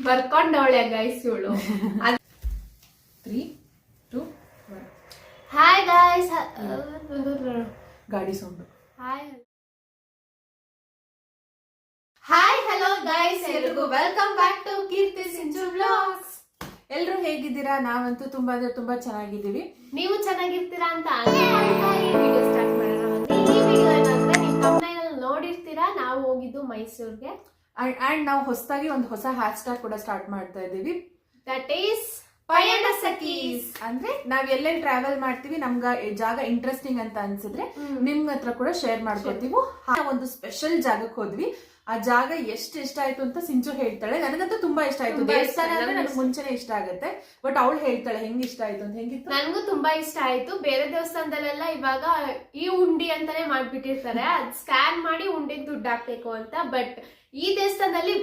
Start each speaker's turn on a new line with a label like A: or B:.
A: ಬರ್ಕೊಂಡವಳೆ guys ಇವಳು.
B: 3, 2, 1.
A: Hi guys.
B: ಗಾಡಿ sound.
A: Hi hello guys, ಎಲ್ರಿಗೂ welcome back to Keerthi Sinchu vlogs.
B: ಎಲ್ರು ಹೇಗಿದ್ದೀರಾ? ನಾವಂತೂ ತುಂಬಾ ಅಂದ್ರೆ ತುಂಬಾ ಚೆನ್ನಾಗಿದ್ದೀವಿ.
A: ನೀವು ಚೆನ್ನಾಗಿರ್ತೀರಾ ಅಂತ ಅನ್ಕೊಂತಾ ಈ ವಿಡಿಯೋ ಸ್ಟಾರ್ಟ್ ಮಾಡೋಣ. ಈ ವಿಡಿಯೋ ಏನಂದ್ರೆ ನೀವು ತಮ್ಮನೇಲಿ ನೋಡಿರ್ತೀರಾ, ನಾವು ಹೋಗಿದ್ದು ಮೈಸೂರಿಗೆ.
B: ಅಂಡ್ ನಾವು ಹೊಸದಾಗಿ ಒಂದು ಹೊಸ ಹ್ಯಾಶ್ ಟ್ಯಾಗ್ ಕೂಡ ಸ್ಟಾರ್ಟ್ ಮಾಡ್ತಾ ಇದ್ದೀವಿ.
A: ದಟ್ ಈಸ್ ಪಯಣ ಸಖೀಸ್.
B: ಅಂದ್ರೆ ನಾವ್ ಎಲ್ಲೆಲ್ಲಿ ಟ್ರಾವೆಲ್ ಮಾಡ್ತೀವಿ, ನಮ್ಗ ಜಾಗ ಇಂಟ್ರೆಸ್ಟಿಂಗ್ ಅಂತ ಅನ್ಸಿದ್ರೆ ನಿಮ್ ಹತ್ರ ಕೂಡ ಶೇರ್ ಮಾಡ್ಕೊತೀವಿ. ಒಂದು ಸ್ಪೆಷಲ್ ಜಾಗಕ್ಕೆ ಹೋದ್ವಿ. ಆ ಜಾಗ ಎಷ್ಟು ಇಷ್ಟ ಆಯ್ತು ಅಂತ ಸಿಂಚು ಹೇಳ್ತಾಳೆ. ನನಗಂತೂ ತುಂಬಾ ಇಷ್ಟ ಆಯ್ತು. ದೇವಸ್ಥಾನ ಅಂದ್ರೆ ನನಗೆ ಮುಂಚೆನೆ ಇಷ್ಟ ಆಗುತ್ತೆ, ಬಟ್ ಅವಳು ಹೇಳ್ತಾಳೆ ಹೆಂಗ್ ಇಷ್ಟ ಆಯ್ತು ಅಂತ. ಹೆಂಗಿತ್ತು?
A: ನನ್ಗೂ ತುಂಬಾ ಇಷ್ಟ ಆಯ್ತು. ಬೇರೆ ದೇವಸ್ಥಾನದಲ್ಲೆಲ್ಲ ಇವಾಗ ಈ ಉಂಡಿ ಅಂತಾನೆ ಮಾಡ್ಬಿಟ್ಟಿರ್ತಾರೆ, ಅದ್ ಸ್ಕ್ಯಾನ್ ಮಾಡಿ ಉಂಡಿಗೆ ದುಡ್ಡು ಹಾಕ್ಬೇಕು ಅಂತ. ಬಟ್ ಈ ದೇವಸ್ಥಾನದಲ್ಲಿ